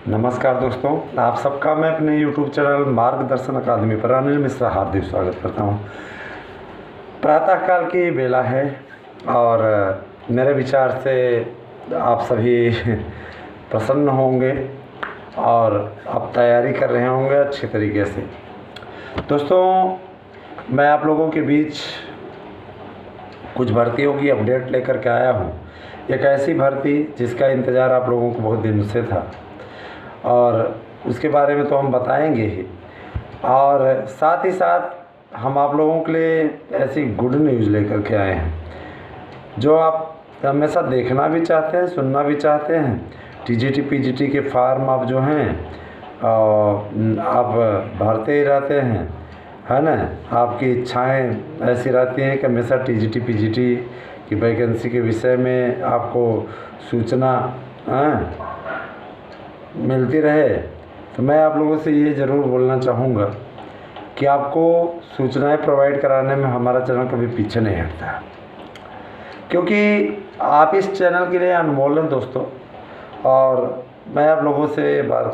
नमस्कार दोस्तों, आप सबका मैं अपने YouTube चैनल मार्गदर्शन अकादमी पर अनिल मिश्रा हार्दिक स्वागत करता हूं। प्रातःकाल की बेला है और मेरे विचार से आप सभी प्रसन्न होंगे और आप तैयारी कर रहे होंगे अच्छे तरीके से। दोस्तों, मैं आप लोगों के बीच कुछ भर्तियों की अपडेट लेकर के आया हूं। एक ऐसी भर्ती जिसका इंतज़ार आप लोगों को बहुत दिन से था और उसके बारे में तो हम बताएंगे ही, और साथ ही साथ हम आप लोगों के लिए ऐसी गुड न्यूज़ लेकर के आए हैं जो आप हमेशा देखना भी चाहते हैं, सुनना भी चाहते हैं। टीजीटी पीजीटी के फार्म आप जो हैं आप भरते ही रहते हैं, है ना। आपकी इच्छाएं ऐसी रहती हैं कि हमेशा टीजीटी पीजीटी की वैकेंसी के विषय में आपको सूचना मिलती रहे। तो मैं आप लोगों से ये ज़रूर बोलना चाहूँगा कि आपको सूचनाएं प्रोवाइड कराने में हमारा चैनल कभी पीछे नहीं हटता, क्योंकि आप इस चैनल के लिए अनमोल हैं दोस्तों। और मैं आप लोगों से बार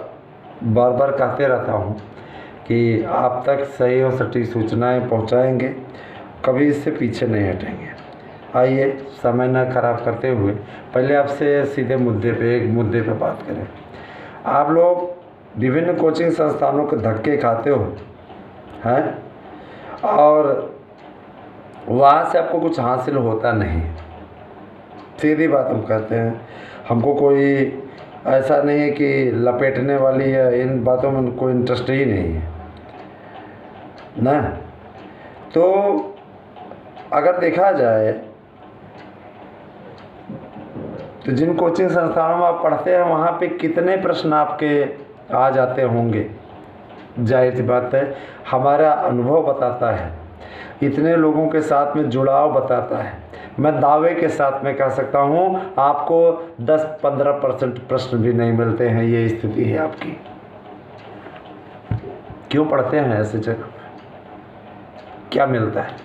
बार कहते रहता हूँ कि आप तक सही और सटीक सूचनाएं पहुँचाएंगे, कभी इससे पीछे नहीं हटेंगे। आइए समय न खराब करते हुए पहले आपसे सीधे एक मुद्दे पे बात करें। आप लोग विभिन्न कोचिंग संस्थानों के धक्के खाते हो हैं और वहाँ से आपको कुछ हासिल होता नहीं। सीधी बात हम कहते हैं, हमको कोई ऐसा नहीं है कि लपेटने वाली है, इन बातों में कोई इंटरेस्ट ही नहीं है ना। तो अगर देखा जाए तो जिन कोचिंग संस्थानों में आप पढ़ते हैं वहाँ पे कितने प्रश्न आपके आ जाते होंगे, जाहिर सी बात है। हमारा अनुभव बताता है, इतने लोगों के साथ में जुड़ाव बताता है। मैं दावे के साथ में कह सकता हूँ आपको 10-15% प्रश्न भी नहीं मिलते हैं। ये स्थिति है आपकी। क्यों पढ़ते हैं ऐसे जगह पे? क्या मिलता है?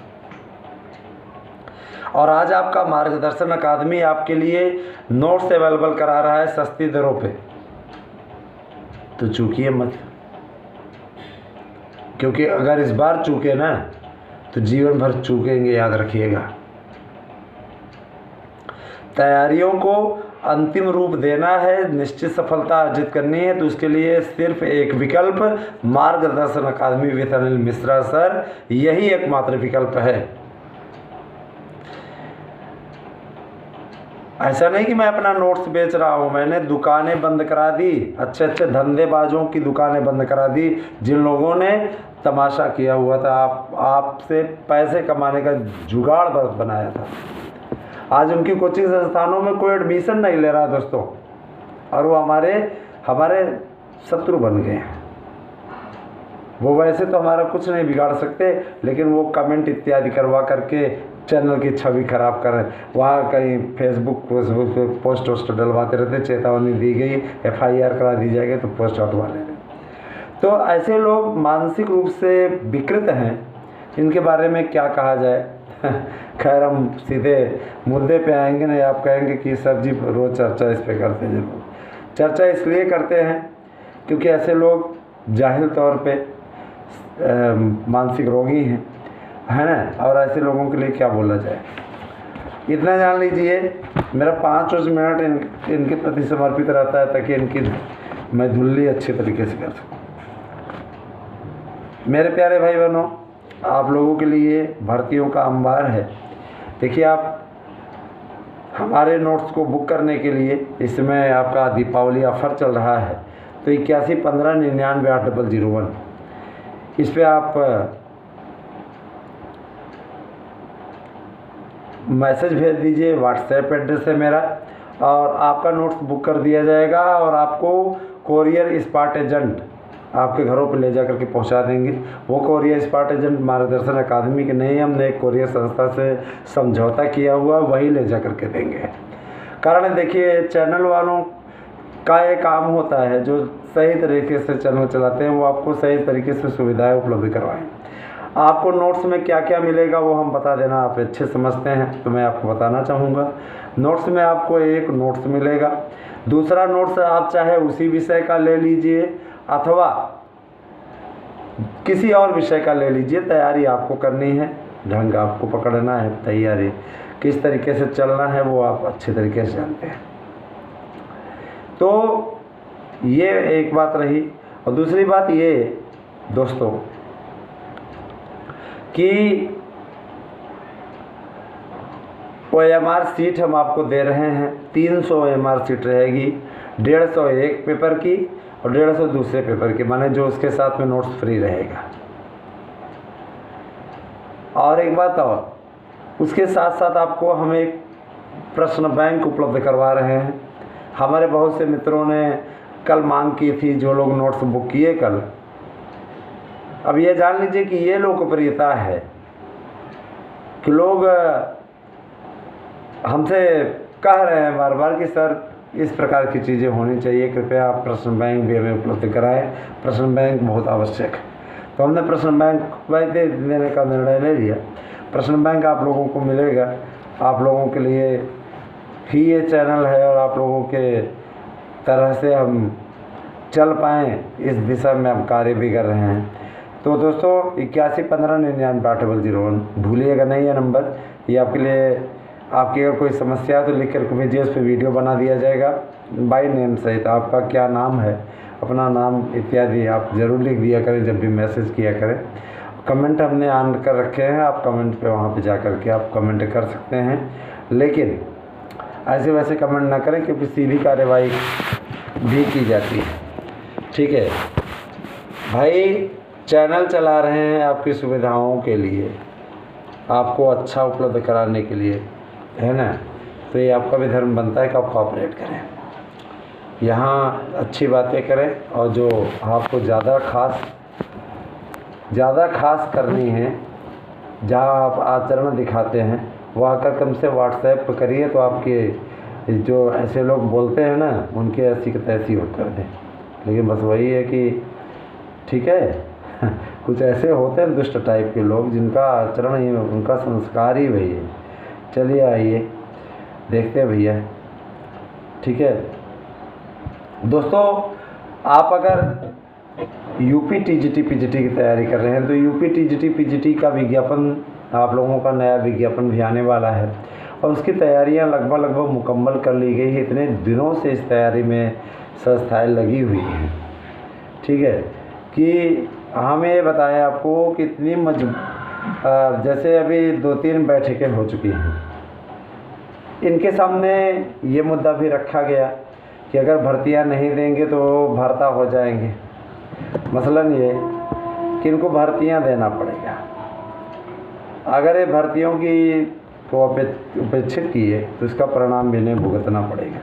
और आज आपका मार्गदर्शन अकादमी आपके लिए नोट्स अवेलेबल करा रहा है सस्ती दरों पे। तो चूकिए मत, क्योंकि अगर इस बार चूके ना तो जीवन भर चूकेंगे, याद रखिएगा। तैयारियों को अंतिम रूप देना है, निश्चित सफलता अर्जित करनी है, तो उसके लिए सिर्फ एक विकल्प मार्गदर्शन अकादमी विद अनिल मिश्रा सर, यही एकमात्र विकल्प है। ऐसा नहीं कि मैं अपना नोट्स बेच रहा हूँ। मैंने दुकानें बंद करा दी, अच्छे अच्छे धंधेबाजों की दुकानें बंद करा दी, जिन लोगों ने तमाशा किया हुआ था, आपसे पैसे कमाने का जुगाड़ बनाया था। आज उनकी कोचिंग संस्थानों में कोई एडमिशन नहीं ले रहा दोस्तों, और वो हमारे शत्रु बन गए हैं। वो वैसे तो हमारा कुछ नहीं बिगाड़ सकते, लेकिन वो कमेंट इत्यादि करवा करके चैनल की छवि खराब करें। वहाँ कहीं फेसबुक पे पोस्ट वोस्ट डलवाते रहते, चेतावनी दी गई, FIR करा दी जाएगी तो पोस्ट हटवा ले रहे। तो ऐसे लोग मानसिक रूप से विकृत हैं, इनके बारे में क्या कहा जाए। खैर, हम सीधे मुद्दे पे आएंगे। नहीं आप कहेंगे कि सर जी रोज़ चर्चा इस पे करते हैं। जरूर चर्चा इसलिए करते हैं क्योंकि ऐसे लोग जाहिल तौर पे मानसिक रोगी हैं, है ना। और ऐसे लोगों के लिए क्या बोला जाए, इतना जान लीजिए। मेरा 5 मिनट इनके प्रति समर्पित रहता है ताकि इनकी मैं धुल्ली अच्छे तरीके से कर सकूँ। मेरे प्यारे भाई बहनों, आप लोगों के लिए भर्तियों का अंबार है। देखिए, आप हमारे नोट्स को बुक करने के लिए इस समय आपका दीपावली ऑफर चल रहा है। तो 8115998001 इस पर आप मैसेज भेज दीजिए। व्हाट्सएप एड्रेस है मेरा, और आपका नोट्स बुक कर दिया जाएगा और आपको कोरियर स्पार्ट एजेंट आपके घरों पर ले जा करके पहुंचा देंगे। वो कोरियर स्पार्ट एजेंट मार्गदर्शन अकादमी के नहीं, हमने एक कोरियर संस्था से समझौता किया हुआ, वही ले जा करके देंगे। कारण देखिए, चैनल वालों का एक काम होता है जो सही तरीके से चैनल चलाते हैं, वो आपको सही तरीके से सुविधाएं उपलब्ध करवाएं। आपको नोट्स में क्या क्या मिलेगा वो हम बता देना, आप अच्छे समझते हैं, तो मैं आपको बताना चाहूँगा। नोट्स में आपको एक नोट्स मिलेगा, दूसरा नोट्स आप चाहे उसी विषय का ले लीजिए अथवा किसी और विषय का ले लीजिए, तैयारी आपको करनी है, ढंग आपको पकड़ना है, तैयारी किस तरीके से चलना है वो आप अच्छे तरीके से जानते हैं। तो ये एक बात रही। और दूसरी बात ये दोस्तों कि OMR सीट हम आपको दे रहे हैं, 300 OMR सीट रहेगी, 150 एक पेपर की और 150 दूसरे पेपर की, माने जो उसके साथ में नोट्स फ्री रहेगा। और एक बात और, उसके साथ साथ आपको हम एक प्रश्न बैंक उपलब्ध करवा रहे हैं। हमारे बहुत से मित्रों ने कल मांग की थी, जो लोग नोट्स बुक किए कल। अब ये जान लीजिए कि ये लोकप्रियता है कि लोग हमसे कह रहे हैं बार बार कि सर इस प्रकार की चीज़ें होनी चाहिए, कृपया आप प्रश्न बैंक भी हमें उपलब्ध कराएं, प्रश्न बैंक बहुत आवश्यक है। तो हमने प्रश्न बैंक देने का निर्णय ले लिया। प्रश्न बैंक आप लोगों को मिलेगा, आप लोगों के लिए ही ये चैनल है और आप लोगों के तरह से हम चल पाएँ इस दिशा में हम कार्य भी कर रहे हैं। तो दोस्तों 8115998001 भूलिएगा नहीं, ये नंबर, ये आपके लिए, आपकी अगर कोई समस्या है तो लिख कर भेजिए, उस पर वीडियो बना दिया जाएगा बाय नेम सहित। आपका क्या नाम है, अपना नाम इत्यादि आप ज़रूर लिख दिया करें जब भी मैसेज किया करें। कमेंट हमने ऑन कर रखे हैं, आप कमेंट पे वहाँ पे जा कर के आप कमेंट कर सकते हैं, लेकिन ऐसे वैसे कमेंट ना करें क्योंकि सीधी कार्रवाई भी की जाती है। ठीक है भाई, चैनल चला रहे हैं आपकी सुविधाओं के लिए, आपको अच्छा उपलब्ध कराने के लिए, है ना। तो ये आपका भी धर्म बनता है कि आप कोऑपरेट करें, यहाँ अच्छी बातें करें, और जो आपको ज़्यादा खास करनी है, जहाँ आप आचरण दिखाते हैं वहाँ कर कम से व्हाट्सएप पर करिए, तो आपके जो ऐसे लोग बोलते हैं ना उनके ऐसी की तैसी हो कर दें। लेकिन बस वही है कि ठीक है कुछ ऐसे होते हैं दुष्ट टाइप के लोग जिनका आचरण ही, उनका संस्कार ही वही है। चलिए आइए देखते हैं भैया। ठीक है दोस्तों, आप अगर यूपी TGT PGT की तैयारी कर रहे हैं तो यूपी TGT PGT का विज्ञापन, आप लोगों का नया विज्ञापन भी आने वाला है और उसकी तैयारियां लगभग मुकम्मल कर ली गई है। इतने दिनों से इस तैयारी में संस्थाएं लगी हुई हैं। ठीक है कि हमें ये बताएं आपको कितनी जैसे अभी 2-3 बैठकें हो चुकी हैं, इनके सामने ये मुद्दा भी रखा गया कि अगर भर्तियां नहीं देंगे तो भर्ता हो जाएंगे। मसलन ये कि इनको भर्तियां देना पड़ेगा। अगर ये भर्तियों की को उपेक्षित किए तो इसका परिणाम भी इन्हें भुगतना पड़ेगा।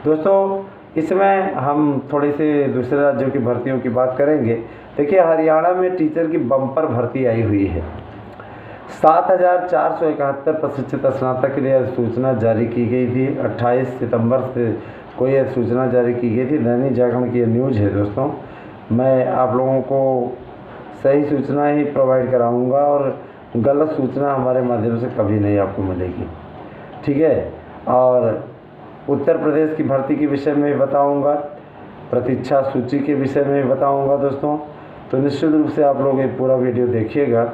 दोस्तों इसमें हम थोड़ी सी दूसरे राज्यों की भर्तियों की बात करेंगे। देखिए हरियाणा में टीचर की बम्पर भर्ती आई हुई है। 7471 प्रशिक्षित स्नातक के लिए सूचना जारी की गई थी। 28 सितंबर से को यह सूचना जारी की गई थी। दैनिक जागरण की न्यूज़ है दोस्तों। मैं आप लोगों को सही सूचना ही प्रोवाइड कराऊंगा और गलत सूचना हमारे माध्यम से कभी नहीं आपको मिलेगी। ठीक है, और उत्तर प्रदेश की भर्ती के विषय में भी बताऊंगा, प्रतीक्षा सूची के विषय में भी बताऊंगा दोस्तों। तो निश्चित रूप से आप लोग ये पूरा वीडियो देखिएगा।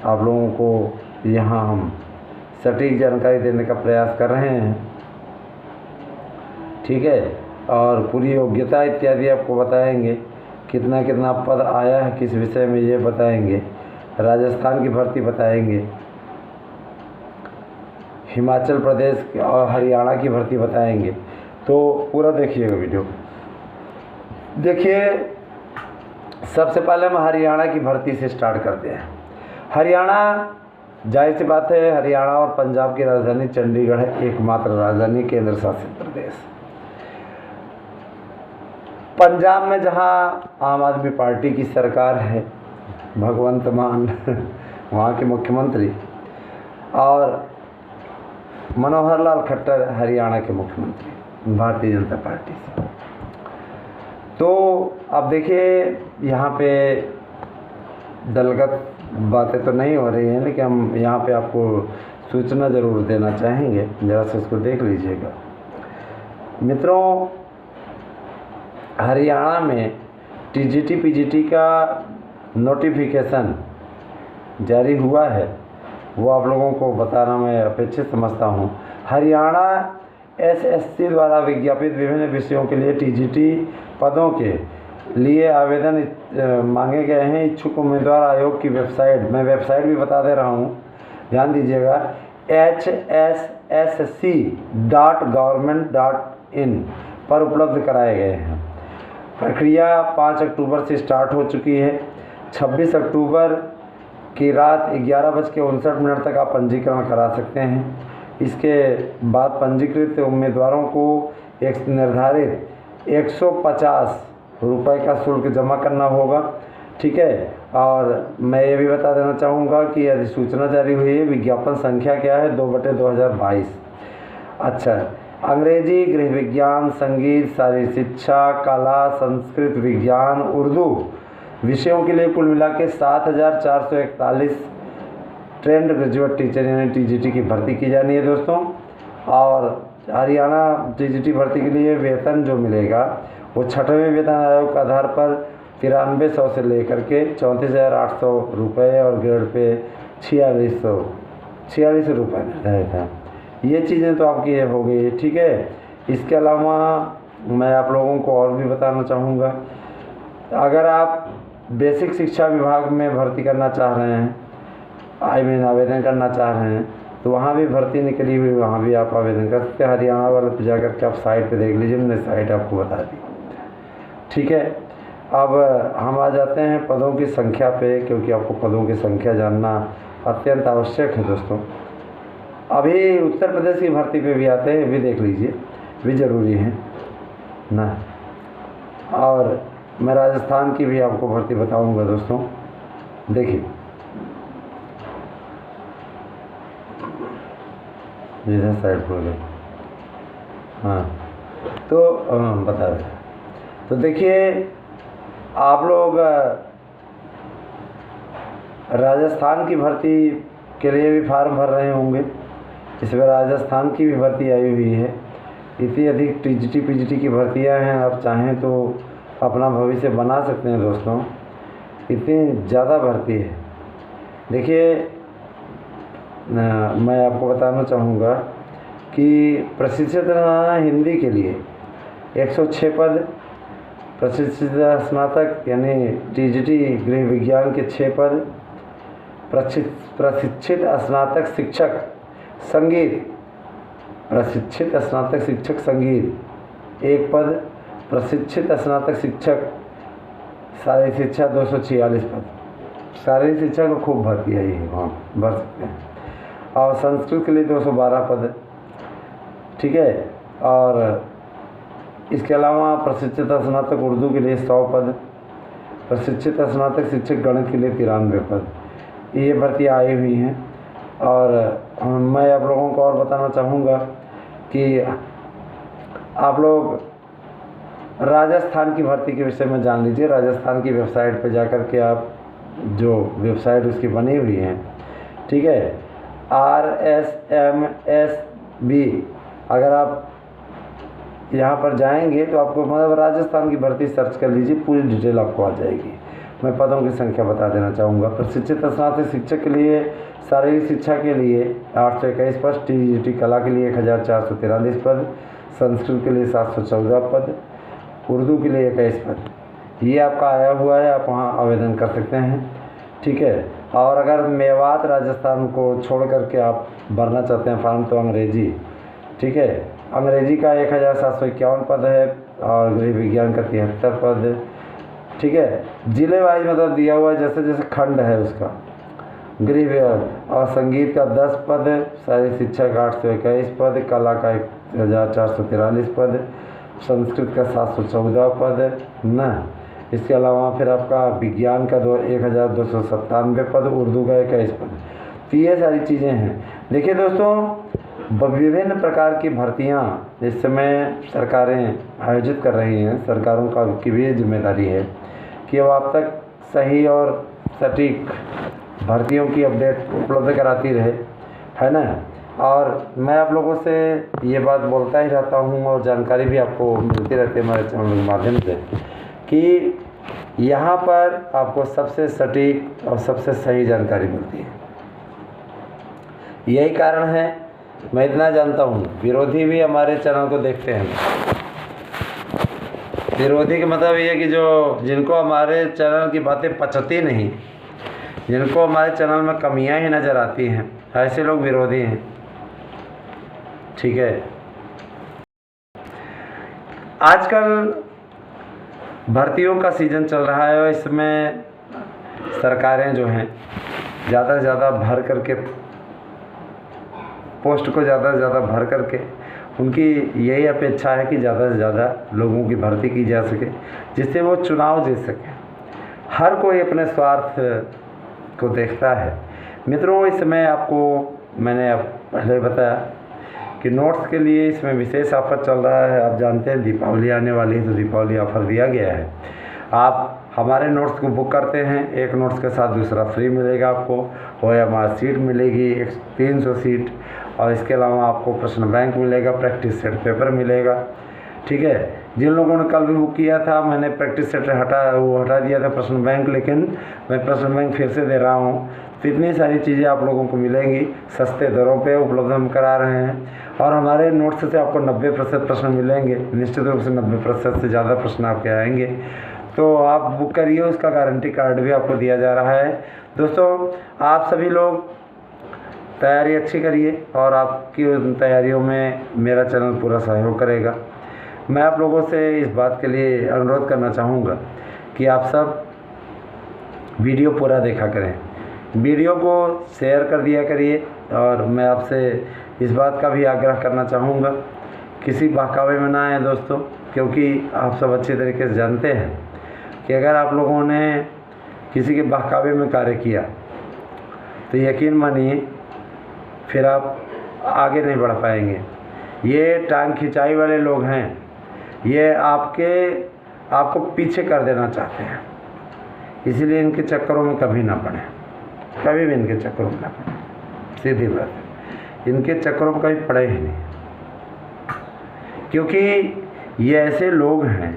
आप लोगों को यहाँ हम सटीक जानकारी देने का प्रयास कर रहे हैं। ठीक है, और पूरी योग्यता इत्यादि आपको बताएंगे, कितना कितना पद आया है किस विषय में ये बताएंगे, राजस्थान की भर्ती बताएंगे, हिमाचल प्रदेश और हरियाणा की भर्ती बताएंगे। तो पूरा देखिएगा वीडियो। देखिए सबसे पहले हम हरियाणा की भर्ती से स्टार्ट करते हैं। हरियाणा, जाहिर सी बात है, हरियाणा और पंजाब की राजधानी चंडीगढ़ है, एकमात्र राजधानी केंद्र शासित प्रदेश। पंजाब में जहां आम आदमी पार्टी की सरकार है, भगवंत मान वहाँ के मुख्यमंत्री, और मनोहर लाल खट्टर हरियाणा के मुख्यमंत्री भारतीय जनता पार्टी से। तो अब देखिए यहाँ पे दलगत बातें तो नहीं हो रही हैं, लेकिन हम यहाँ पे आपको सूचना ज़रूर देना चाहेंगे। ज़रा से इसको देख लीजिएगा। मित्रों, हरियाणा में टीजीटी पीजीटी का नोटिफिकेशन जारी हुआ है, वो आप लोगों को बताना मैं अपेक्षित समझता हूँ। हरियाणा एसएससी द्वारा विज्ञापित विभिन्न विषयों के लिए टीजीटी पदों के लिए आवेदन मांगे गए हैं। इच्छुक उम्मीदवार आयोग की वेबसाइट, मैं वेबसाइट भी बता दे रहा हूँ, ध्यान दीजिएगा, hssc.government.in पर उपलब्ध कराए गए हैं। प्रक्रिया 5 अक्टूबर से स्टार्ट हो चुकी है। 26 अक्टूबर की रात 11:59 तक आप पंजीकरण करा सकते हैं। इसके बाद पंजीकृत उम्मीदवारों को एक निर्धारित 150 रुपये का शुल्क जमा करना होगा, ठीक है। और मैं ये भी बता देना चाहूँगा कि अधिसूचना जारी हुई है। विज्ञापन संख्या क्या है? 2/2022। अच्छा, अंग्रेजी, गृह विज्ञान, संगीत, शारीरिक शिक्षा, कला, संस्कृत, विज्ञान, उर्दू विषयों के लिए कुल मिला के 7,441 ट्रेंड ग्रेजुएट टीचर यानी टीजीटी की भर्ती की जानी है दोस्तों। और हरियाणा टीजीटी भर्ती के लिए वेतन जो मिलेगा वो 6वें वेतन आयोग के आधार पर 9300 से लेकर के 34,800 रुपये और ग्रेड पे 46 रुपये निर्धारित है। ये चीज़ें तो आपकी ये हो गई, ठीक है। इसके अलावा मैं आप लोगों को और भी बताना चाहूँगा, अगर आप बेसिक शिक्षा विभाग में भर्ती करना चाह रहे हैं, आवेदन करना चाह रहे हैं, तो वहाँ भी भर्ती निकली हुई, वहाँ भी आप आवेदन कर सकते हैं। हरियाणा वाले पे जा करके आप साइट पे देख लीजिए, मैंने साइट आपको बता दी, ठीक है। अब हम आ जाते हैं पदों की संख्या पे, क्योंकि आपको पदों की संख्या जानना अत्यंत आवश्यक है दोस्तों। अभी उत्तर प्रदेश की भर्ती पे भी आते हैं, भी देख लीजिए, भी ज़रूरी है ना। और मैं राजस्थान की भी आपको भर्ती बताऊंगा दोस्तों। देखिए, इधर साइड पर गए, हाँ, तो बता दें। तो देखिए, आप लोग राजस्थान की भर्ती के लिए भी फार्म भर रहे होंगे। इसमें राजस्थान की भी भर्ती आई हुई है। इतनी अधिक टीजीटी पीजीटी की भर्तियां हैं, आप चाहें तो अपना भविष्य बना सकते हैं दोस्तों, इतनी ज़्यादा भर्ती है। देखिए, मैं आपको बताना चाहूँगा कि प्रशिक्षित हिंदी के लिए 106 पद, प्रशिक्षित स्नातक यानी टीजीटी गृह विज्ञान के 6 पद, प्रशिक्षित स्नातक शिक्षक संगीत, प्रशिक्षित स्नातक शिक्षक संगीत 1 पद, प्रशिक्षित स्नातक शिक्षक शारीरिक शिक्षा 246 पद। शारीरिक शिक्षा को खूब भर्ती है, ये वहाँ भर सकते हैं। और संस्कृत के लिए 212 पद, ठीक है। और इसके अलावा प्रशिक्षित स्नातक उर्दू के लिए 100 पद, प्रशिक्षित स्नातक शिक्षक गणित के लिए 93 पद। ये भर्तियाँ आई हुई हैं। और मैं आप लोगों को और बताना चाहूँगा कि आप लोग राजस्थान की भर्ती के विषय में जान लीजिए। राजस्थान की वेबसाइट पर जा कर के आप, जो वेबसाइट उसकी बनी हुई है, ठीक है, RSMSB, अगर आप यहाँ पर जाएंगे तो आपको मतलब राजस्थान की भर्ती सर्च कर लीजिए, पूरी डिटेल आपको आ जाएगी। मैं पदों की संख्या बता देना चाहूँगा। प्रशिक्षित स्नातक शिक्षक के लिए शारीरिक शिक्षा के लिए 821 पद, टीजीटी कला के लिए 1443 पद, संस्कृत के लिए 714 पद, उर्दू के लिए 21 पद। ये आपका आया हुआ है, आप वहाँ आवेदन कर सकते हैं, ठीक है। और अगर मेवात राजस्थान को छोड़ करके आप भरना चाहते हैं फॉर्म, तो अंग्रेजी, ठीक है, अंग्रेजी का 1751 पद है और गृह विज्ञान का 73 पद, ठीक है। जिले वाइज मतलब दिया हुआ है, जैसे जैसे खंड है उसका। गृह और संगीत का 10 पद, शारीरिक शिक्षा का 821 पद, कला का 1443 पद, संस्कृत का 714 पद न। इसके अलावा फिर आपका विज्ञान का 1297 पद, उर्दू का 21 पद। तो ये सारी चीज़ें हैं। देखिए दोस्तों, विभिन्न प्रकार की भर्तियां इस समय सरकारें आयोजित कर रही हैं। सरकारों का की भी जिम्मेदारी है कि वो आप तक सही और सटीक भर्तियों की अपडेट उपलब्ध कराती रहे, है ना। और मैं आप लोगों से ये बात बोलता ही रहता हूँ और जानकारी भी आपको मिलती रहती है हमारे चैनल के माध्यम से कि यहाँ पर आपको सबसे सटीक और सबसे सही जानकारी मिलती है। यही कारण है, मैं इतना जानता हूँ, विरोधी भी हमारे चैनल को देखते हैं। विरोधी का मतलब ये है कि जो जिनको हमारे चैनल की बातें पचती नहीं, जिनको हमारे चैनल में कमियां ही नज़र आती हैं, ऐसे लोग विरोधी हैं। ठीक है, आजकल भर्तियों का सीज़न चल रहा है और इसमें सरकारें जो हैं ज़्यादा से ज़्यादा भर करके पोस्ट को ज़्यादा से ज़्यादा भर करके उनकी यही अपेक्षा है कि ज़्यादा से ज़्यादा लोगों की भर्ती की जा सके, जिससे वो चुनाव जीत सकें। हर कोई अपने स्वार्थ को देखता है। मित्रों, इसमें आपको मैंने पहले बताया कि नोट्स के लिए इसमें विशेष ऑफ़र चल रहा है। आप जानते हैं दीपावली आने वाली है, तो दीपावली ऑफ़र दिया गया है। आप हमारे नोट्स को बुक करते हैं, एक नोट्स के साथ दूसरा फ्री मिलेगा आपको, और हमारी सीट मिलेगी 300 सीट, और इसके अलावा आपको प्रश्न बैंक मिलेगा, प्रैक्टिस सेट पेपर मिलेगा। ठीक है, जिन लोगों ने कल भी बुक किया था, मैंने प्रैक्टिस सेट हटा दिया था प्रश्न बैंक, लेकिन मैं प्रश्न बैंक फिर से दे रहा हूँ। तो इतनी सारी चीज़ें आप लोगों को मिलेंगी, सस्ते दरों पे उपलब्ध हम करा रहे हैं। और हमारे नोट्स से आपको 90% प्रश्न मिलेंगे, निश्चित रूप से 90% से ज़्यादा प्रश्न आपके आएंगे। तो आप बुक करिए, उसका गारंटी कार्ड भी आपको दिया जा रहा है। दोस्तों, आप सभी लोग तैयारी अच्छी करिए और आपकी उन तैयारियों में मेरा चैनल पूरा सहयोग करेगा। मैं आप लोगों से इस बात के लिए अनुरोध करना चाहूँगा कि आप सब वीडियो पूरा देखा करें, वीडियो को शेयर कर दिया करिए। और मैं आपसे इस बात का भी आग्रह करना चाहूँगा, किसी बहकावे में ना आए दोस्तों, क्योंकि आप सब अच्छी तरीके से जानते हैं कि अगर आप लोगों ने किसी के बहकावे में कार्य किया तो यकीन मानिए फिर आप आगे नहीं बढ़ पाएंगे। ये टांग खिंचाई वाले लोग हैं, ये आपको पीछे कर देना चाहते हैं, इसीलिए इनके चक्करों में कभी ना पड़े, कभी भी इनके चक्करों में ना पड़े। सीधी बात है, इनके चक्करों में कभी पड़े ही नहीं, क्योंकि ये ऐसे लोग हैं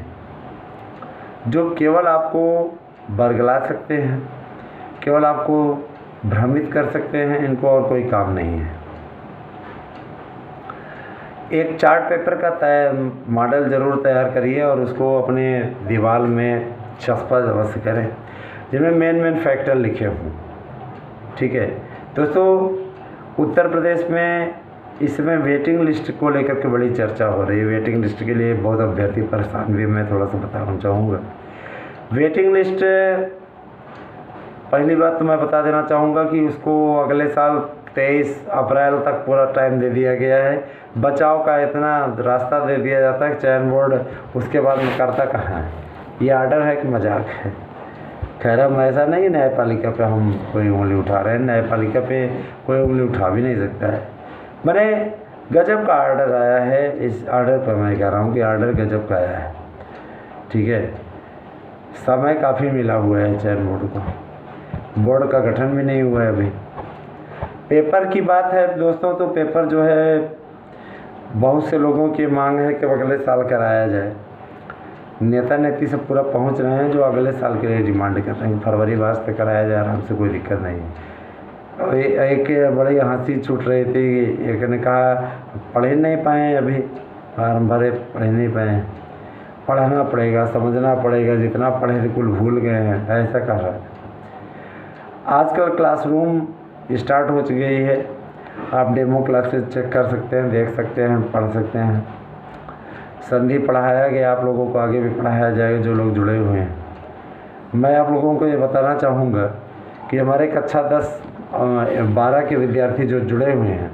जो केवल आपको बरगला सकते हैं, केवल आपको भ्रमित कर सकते हैं। इनको और कोई काम नहीं है। एक चार्ट पेपर का मॉडल ज़रूर तैयार करिए और उसको अपने दीवार में छपा अवश्य करें, जिनमें मेन फैक्टर लिखे हों। ठीक है दोस्तों, उत्तर प्रदेश में इस समय वेटिंग लिस्ट को लेकर के बड़ी चर्चा हो रही है। वेटिंग लिस्ट के लिए बहुत अभ्यर्थी परेशान भी, मैं थोड़ा सा बताना चाहूँगा। वेटिंग लिस्ट, पहली बात तो मैं बता देना चाहूँगा कि उसको अगले साल 23 अप्रैल तक पूरा टाइम दे दिया गया है। बचाव का इतना रास्ता दे दिया जाता है चयन बोर्ड उसके बाद में करता कहाँ है। ये आर्डर है कि मजाक है। खैर, हम ऐसा नहीं न्यायपालिका पे हम कोई उंगली उठा रहे हैं, न्यायपालिका पे कोई उंगली उठा भी नहीं सकता है। मैंने गजब का आर्डर आया है, इस आर्डर पर मैं कह रहा हूँ कि आर्डर गजब का आया है। ठीक है, समय काफ़ी मिला हुआ है चयन बोर्ड को, बोर्ड का गठन भी नहीं हुआ है अभी। पेपर की बात है दोस्तों, तो पेपर जो है बहुत से लोगों की मांग है कि अगले साल कराया जाए। नेता नेती सब पूरा पहुंच रहे हैं जो अगले साल के लिए डिमांड कर रहे हैं, फरवरी मार्च तक कराया जाए, आराम से, कोई दिक्कत नहीं है। और एक बड़ी हंसी छूट रही थी, एक ने कहा पढ़ ही नहीं पाए अभी, फार्म भरे पढ़ ही नहीं पाए, पढ़ना पड़ेगा, समझना पड़ेगा, जितना पढ़े थे कुल भूल गए हैं, ऐसा कह रहा है। आजकल क्लासरूम स्टार्ट हो चुकी है, आप डेमो क्लासेस चेक कर सकते हैं, देख सकते हैं, पढ़ सकते हैं। संधि पढ़ाया गया, आप लोगों को आगे भी पढ़ाया जाएगा जो लोग जुड़े हुए हैं। मैं आप लोगों को ये बताना चाहूँगा कि हमारे कक्षा 10-12 के विद्यार्थी जो जुड़े हुए हैं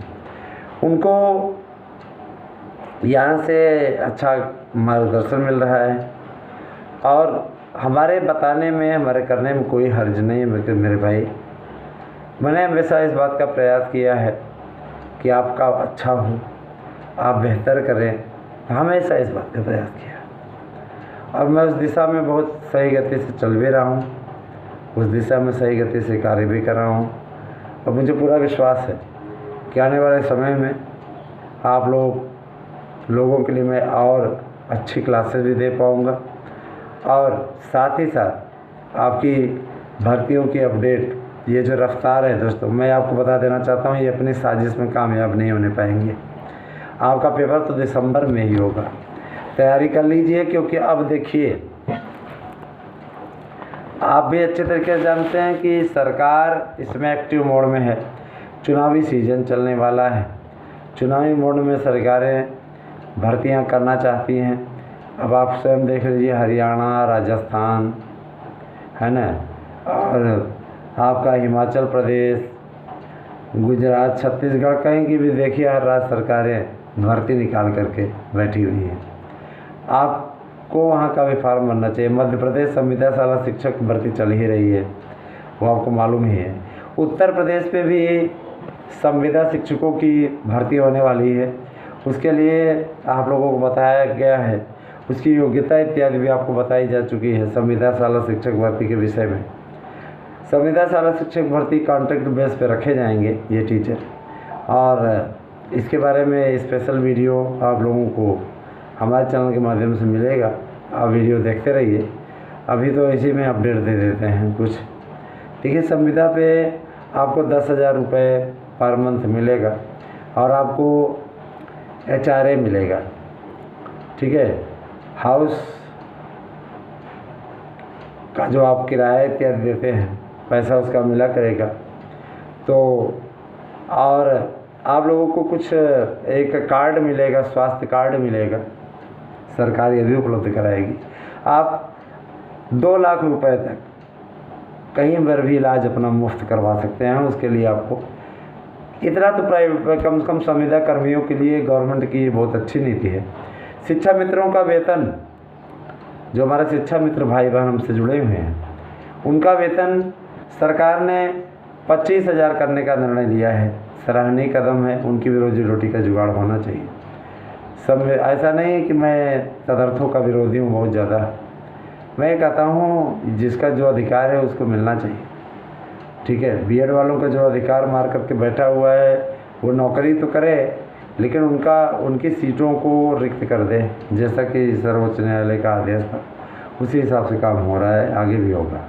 उनको यहाँ से अच्छा मार्गदर्शन मिल रहा है और हमारे बताने में, हमारे करने में कोई हर्ज नहीं है मेरे भाई। मैंने हमेशा इस बात का प्रयास किया है कि आपका अच्छा हो, आप बेहतर करें, हमेशा इस बात का प्रयास किया और मैं उस दिशा में बहुत सही गति से चल भी रहा हूँ, उस दिशा में सही गति से कार्य भी कर रहा हूँ। और मुझे पूरा विश्वास है कि आने वाले समय में आप लोगों के लिए मैं और अच्छी क्लासेस भी दे पाऊँगा, और साथ ही साथ आपकी भर्तियों की अपडेट, ये जो रफ्तार है दोस्तों, मैं आपको बता देना चाहता हूँ, ये अपनी साजिश में कामयाब नहीं होने पाएंगे। आपका पेपर तो दिसंबर में ही होगा, तैयारी कर लीजिए, क्योंकि अब देखिए आप भी अच्छे तरीके से जानते हैं कि सरकार इसमें एक्टिव मोड में है। चुनावी सीज़न चलने वाला है, चुनावी मोड में सरकारें भर्तियां करना चाहती हैं। अब आप स्वयं देख लीजिए, हरियाणा, राजस्थान है ना, और आपका हिमाचल प्रदेश, गुजरात, छत्तीसगढ़, कहीं की भी देखिए हर राज्य सरकारें भर्ती निकाल करके बैठी हुई हैं। आपको वहाँ का भी फॉर्म भरना चाहिए। मध्य प्रदेश संविदा शाला शिक्षक भर्ती चल ही रही है, वो आपको मालूम ही है। उत्तर प्रदेश पे भी संविदा शिक्षकों की भर्ती होने वाली है, उसके लिए आप लोगों को बताया गया है, उसकी योग्यता इत्यादि भी आपको बताई जा चुकी है संविदा शाला शिक्षक भर्ती के विषय में। संविदा शाला शिक्षक भर्ती कॉन्ट्रैक्ट बेस पे रखे जाएंगे ये टीचर, और इसके बारे में स्पेशल वीडियो आप लोगों को हमारे चैनल के माध्यम से मिलेगा। आप वीडियो देखते रहिए। अभी तो इसी में अपडेट दे देते हैं कुछ। देखिए, संविदा पे आपको 10,000 रुपये पर मंथ मिलेगा, और आपको HRA मिलेगा, ठीक है। हाउस का जो आप किराया इत्यादि देते हैं, पैसा उसका मिला करेगा। तो और आप लोगों को कुछ एक कार्ड मिलेगा, स्वास्थ्य कार्ड मिलेगा, सरकार ये भी उपलब्ध कराएगी। आप 2 लाख रुपए तक कहीं पर भी इलाज अपना मुफ्त करवा सकते हैं। उसके लिए आपको इतना तो प्राइवेट, कम से कम संविदा कर्मियों के लिए गवर्नमेंट की बहुत अच्छी नीति है। शिक्षा मित्रों का वेतन, जो हमारे शिक्षा मित्र भाई बहन हमसे जुड़े हुए हैं, उनका वेतन सरकार ने 25,000 करने का निर्णय लिया है। सराहनीय कदम है, उनकी भी रोजी रोटी का जुगाड़ होना चाहिए। सब ऐसा नहीं है कि मैं तदर्थों का विरोधी हूँ बहुत ज़्यादा। मैं कहता हूँ जिसका जो अधिकार है उसको मिलना चाहिए, ठीक है। बीएड वालों का जो अधिकार मार करके बैठा हुआ है, वो नौकरी तो करे, लेकिन उनकी सीटों को रिक्त कर दे, जैसा कि सर्वोच्च न्यायालय का आदेश था। उसी हिसाब से काम हो रहा है, आगे भी होगा।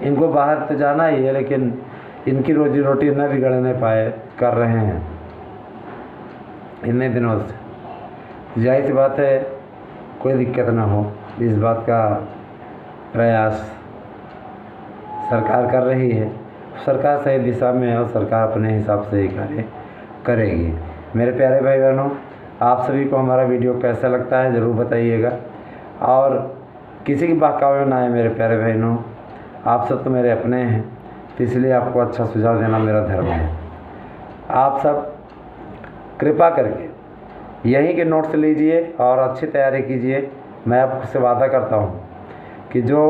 इनको बाहर तो जाना ही है, लेकिन इनकी रोजी रोटी न बिगड़ने पाए कर रहे हैं इतने दिनों से। जाहिर सी बात है, कोई दिक्कत ना हो, इस बात का प्रयास सरकार कर रही है। सरकार सही दिशा में है और सरकार अपने हिसाब से ही कार्य करेगी। मेरे प्यारे भाई बहनों, आप सभी को हमारा वीडियो कैसा लगता है ज़रूर बताइएगा, और किसी की बहकावे में ना आए मेरे प्यारे बहनों। आप सब तो मेरे अपने हैं, तो इसलिए आपको अच्छा सुझाव देना मेरा धर्म है। आप सब कृपा करके यहीं के नोट्स लीजिए और अच्छी तैयारी कीजिए। मैं आपसे वादा करता हूँ कि जो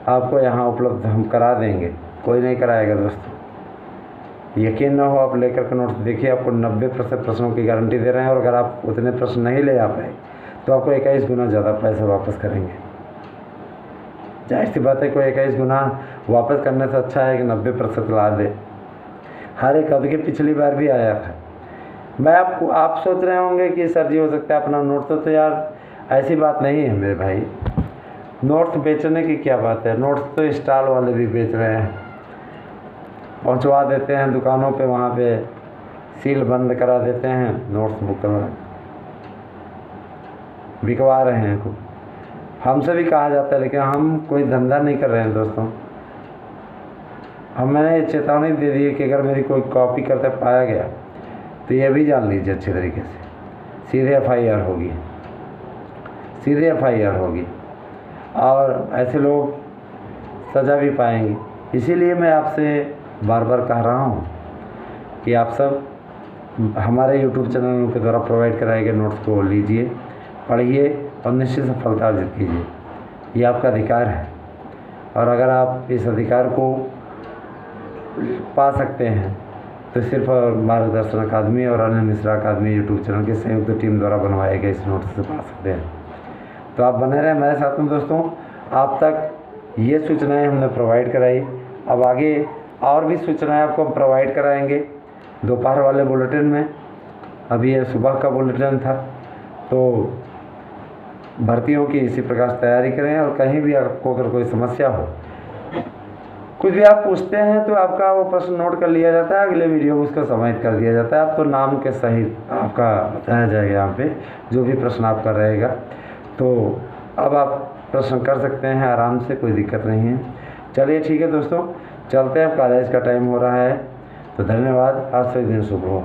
आपको यहाँ उपलब्ध हम करा देंगे, कोई नहीं कराएगा दोस्तों। यकीन ना हो, आप लेकर के नोट्स देखिए, आपको 90% प्रश्नों की गारंटी दे रहे हैं। और अगर आप उतने प्रश्न नहीं ले आ पाए तो आपको 21 गुना ज़्यादा पैसे वापस करेंगे। जाहिर सी बात है, कोई 21 गुना वापस करने से अच्छा है कि 90% ला दे। हर एक अवधि के पिछली बार भी आया था। आप सोच रहे होंगे कि सर जी हो सकता है अपना नोट तो यार, ऐसी बात नहीं है मेरे भाई। नोट्स बेचने की क्या बात है, नोट्स तो स्टॉल वाले भी बेच रहे हैं, पहुंचवा देते हैं दुकानों पे, वहाँ पे सील बंद करा देते हैं, नोट्स बुक करवा बिकवा रहे हैं खूब। हमसे भी कहा जाता है, लेकिन हम कोई धंधा नहीं कर रहे हैं दोस्तों। मैंने चेतावनी दे दी है कि अगर मेरी कोई कॉपी करते पाया गया तो ये भी जान लीजिए अच्छे तरीके से, सीधे FIR होगी, सीधे FIR होगी, और ऐसे लोग सज़ा भी पाएंगे। इसीलिए मैं आपसे बार बार कह रहा हूँ कि आप सब हमारे YouTube चैनल के द्वारा प्रोवाइड कराए गए नोट्स को लीजिए, पढ़िए और निश्चित सफलता अर्जित कीजिए। ये आपका अधिकार है, और अगर आप इस अधिकार को पा सकते हैं तो सिर्फ मार्गदर्शन अकादमी और अनिल मिश्रा अकादमी यूट्यूब चैनल की संयुक्त टीम द्वारा बनवाए गए इस नोट्स से पा सकते हैं। तो आप बने रहें मेरे साथ में दोस्तों। आप तक ये सूचनाएं हमने प्रोवाइड कराई। अब आगे और भी सूचनाएं आपको हम प्रोवाइड कराएंगे दोपहर वाले बुलेटिन में। अभी ये सुबह का बुलेटिन था। तो भर्तियों की इसी प्रकार से तैयारी करें, और कहीं भी आपको अगर कोई समस्या हो, कुछ भी आप पूछते हैं तो आपका वो प्रश्न नोट कर लिया जाता है, अगले वीडियो में उसका समाहित कर दिया जाता है। आपको नाम के सहित आपका बताया जाएगा यहाँ पे जो भी प्रश्न आपका रहेगा। तो अब आप प्रश्न कर सकते हैं आराम से, कोई दिक्कत नहीं है। चलिए ठीक है दोस्तों, चलते हैं, कॉलेज का टाइम हो रहा है। तो धन्यवाद, आज से दिन शुभ हो।